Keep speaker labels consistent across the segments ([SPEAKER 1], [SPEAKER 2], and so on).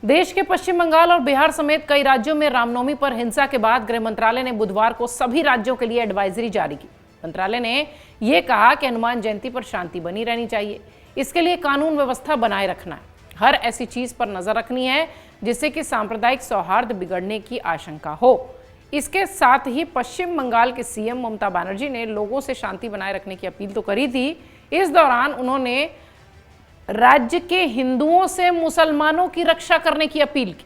[SPEAKER 1] देश के पश्चिम बंगाल और बिहार समेत कई राज्यों में रामनवमी पर हिंसा के बाद गृह मंत्रालय ने बुधवार को सभी राज्यों के लिए एडवाइजरी जारी की। मंत्रालय ने यह कहा कि हनुमान जयंती पर शांति बनी रहनी चाहिए। इसके लिए कानून व्यवस्था बनाए रखना है, हर ऐसी चीज पर नजर रखनी है जिससे कि सांप्रदायिक सौहार्द बिगड़ने की आशंका हो। इसके साथ ही पश्चिम बंगाल के सीएम ममता बनर्जी ने लोगों से शांति बनाए रखने की अपील तो करी थी। इस दौरान उन्होंने राज्य के हिंदुओं से मुसलमानों की रक्षा करने की अपील की।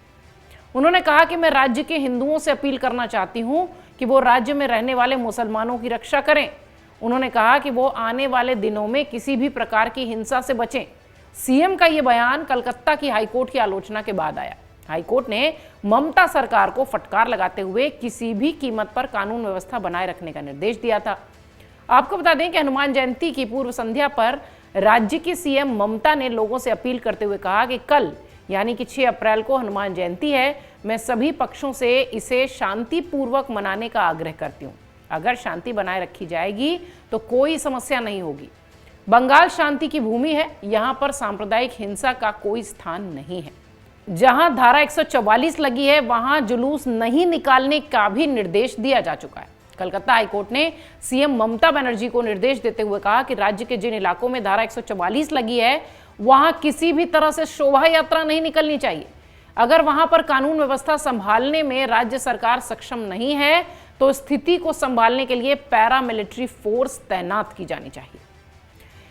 [SPEAKER 1] उन्होंने कहा कि मैं राज्य के हिंदुओं से अपील करना चाहती हूं कि वो राज्य में रहने वाले मुसलमानों की रक्षा करें। उन्होंने कहा कि वो आने वाले दिनों में किसी भी प्रकार की हिंसा से बचें। सीएम का यह बयान कलकत्ता की हाईकोर्ट की आलोचना के बाद आया। हाईकोर्ट ने ममता सरकार को फटकार लगाते हुए किसी भी कीमत पर कानून व्यवस्था बनाए रखने का निर्देश दिया था। आपको बता दें कि हनुमान जयंती की पूर्व संध्या पर राज्य की सीएम ममता ने लोगों से अपील करते हुए कहा कि कल यानी कि 6 अप्रैल को हनुमान जयंती है। मैं सभी पक्षों से इसे शांतिपूर्वक मनाने का आग्रह करती हूँ। अगर शांति बनाए रखी जाएगी तो कोई समस्या नहीं होगी। बंगाल शांति की भूमि है, यहाँ पर सांप्रदायिक हिंसा का कोई स्थान नहीं है। जहां धारा 144 लगी है वहां जुलूस नहीं निकालने का भी निर्देश दिया जा चुका है। कलकत्ता हाईकोर्ट ने सीएम ममता बनर्जी को निर्देश देते हुए कहा कि राज्य के जिन इलाकों में धारा 144 लगी है वहां किसी भी तरह से शोभा यात्रा नहीं निकलनी चाहिए। अगर वहां पर कानून व्यवस्था संभालने में राज्य सरकार सक्षम नहीं है तो स्थिति को संभालने के लिए पैरामिलिट्री फोर्स तैनात की जानी चाहिए।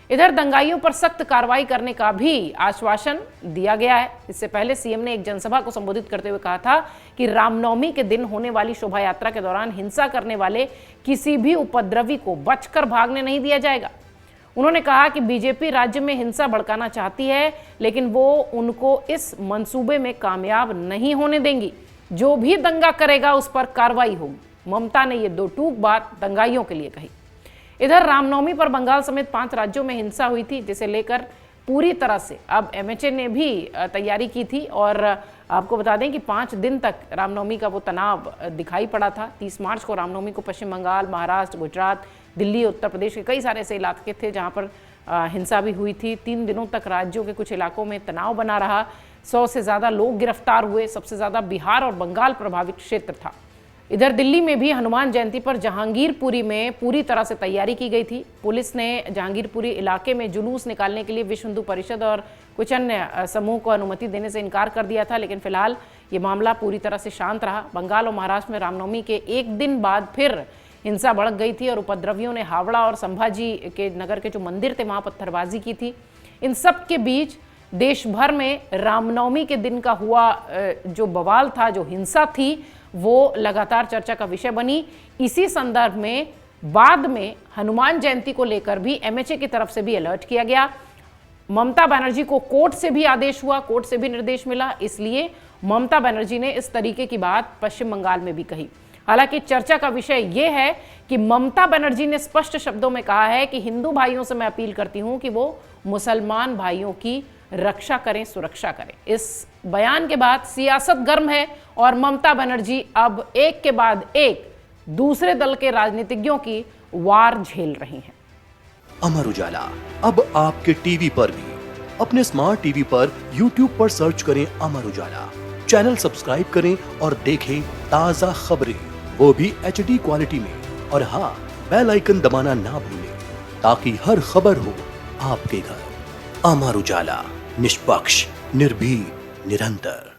[SPEAKER 1] इधर दंगाइयों पर सख्त कार्रवाई करने का भी आश्वासन दिया गया है। इससे पहले सीएम ने एक जनसभा को संबोधित करते हुए कहा था कि रामनवमी के दिन होने वाली शोभा यात्रा के दौरान हिंसा करने वाले किसी भी उपद्रवी को बचकर भागने नहीं दिया जाएगा। उन्होंने कहा कि बीजेपी राज्य में हिंसा भड़काना चाहती है, लेकिन वो उनको इस मंसूबे में कामयाब नहीं होने देंगी। जो भी दंगा करेगा उस पर कार्रवाई होगी। ममता ने ये दो टूक बात दंगाइयों के लिए कही। इधर रामनवमी पर बंगाल समेत 5 राज्यों में हिंसा हुई थी, जिसे लेकर पूरी तरह से अब एमएचए ने भी तैयारी की थी। और आपको बता दें कि 5 दिन तक रामनवमी का वो तनाव दिखाई पड़ा था। 30 मार्च को रामनवमी को पश्चिम बंगाल, महाराष्ट्र, गुजरात, दिल्ली, उत्तर प्रदेश के कई सारे ऐसे इलाके थे जहां पर हिंसा भी हुई थी। 3 दिनों तक राज्यों के कुछ इलाकों में तनाव बना रहा। 100 से ज़्यादा लोग गिरफ्तार हुए। सबसे ज़्यादा बिहार और बंगाल प्रभावित क्षेत्र था। इधर दिल्ली में भी हनुमान जयंती पर जहांगीरपुरी में पूरी तरह से तैयारी की गई थी। पुलिस ने जहांगीरपुरी इलाके में जुलूस निकालने के लिए विश्व हिंदू परिषद और कुछ अन्य समूह को अनुमति देने से इनकार कर दिया था, लेकिन फिलहाल ये मामला पूरी तरह से शांत रहा। बंगाल और महाराष्ट्र में रामनवमी के एक दिन बाद फिर हिंसा भड़क गई थी और उपद्रवियों ने हावड़ा और संभाजी के नगर के जो मंदिर थे वहाँ पत्थरबाजी की थी। इन सब के बीच देश भर में रामनवमी के दिन का हुआ जो बवाल था, जो हिंसा थी, वो लगातार चर्चा का विषय बनी। इसी संदर्भ में बाद में हनुमान जयंती को लेकर भी एमएचए की तरफ से भी अलर्ट किया गया। ममता बनर्जी को कोर्ट से भी आदेश हुआ, कोर्ट से भी निर्देश मिला। इसलिए ममता बनर्जी ने इस तरीके की बात पश्चिम बंगाल में भी कही। हालांकि चर्चा का विषय यह है कि ममता बनर्जी ने स्पष्ट शब्दों में कहा है कि हिंदू भाइयों से मैं अपील करती हूं कि वो मुसलमान भाइयों की रक्षा करें, सुरक्षा करें। इस बयान के बाद सियासत गर्म है और ममता बनर्जी अब एक के बाद एक दूसरे दल के राजनीतिज्ञों की वार झेल रही हैं।
[SPEAKER 2] अमर उजाला अब आपके टीवी पर भी। अपने स्मार्ट टीवी पर YouTube पर सर्च करें अमर उजाला, चैनल सब्सक्राइब करें और देखें ताजा खबरें, वो भी HD क्वालिटी में। और हाँ, बेल आइकन दबाना ना भूलें ताकि हर खबर हो आपके घर। अमर उजाला, निष्पक्ष, निर्भीक, निरंतर।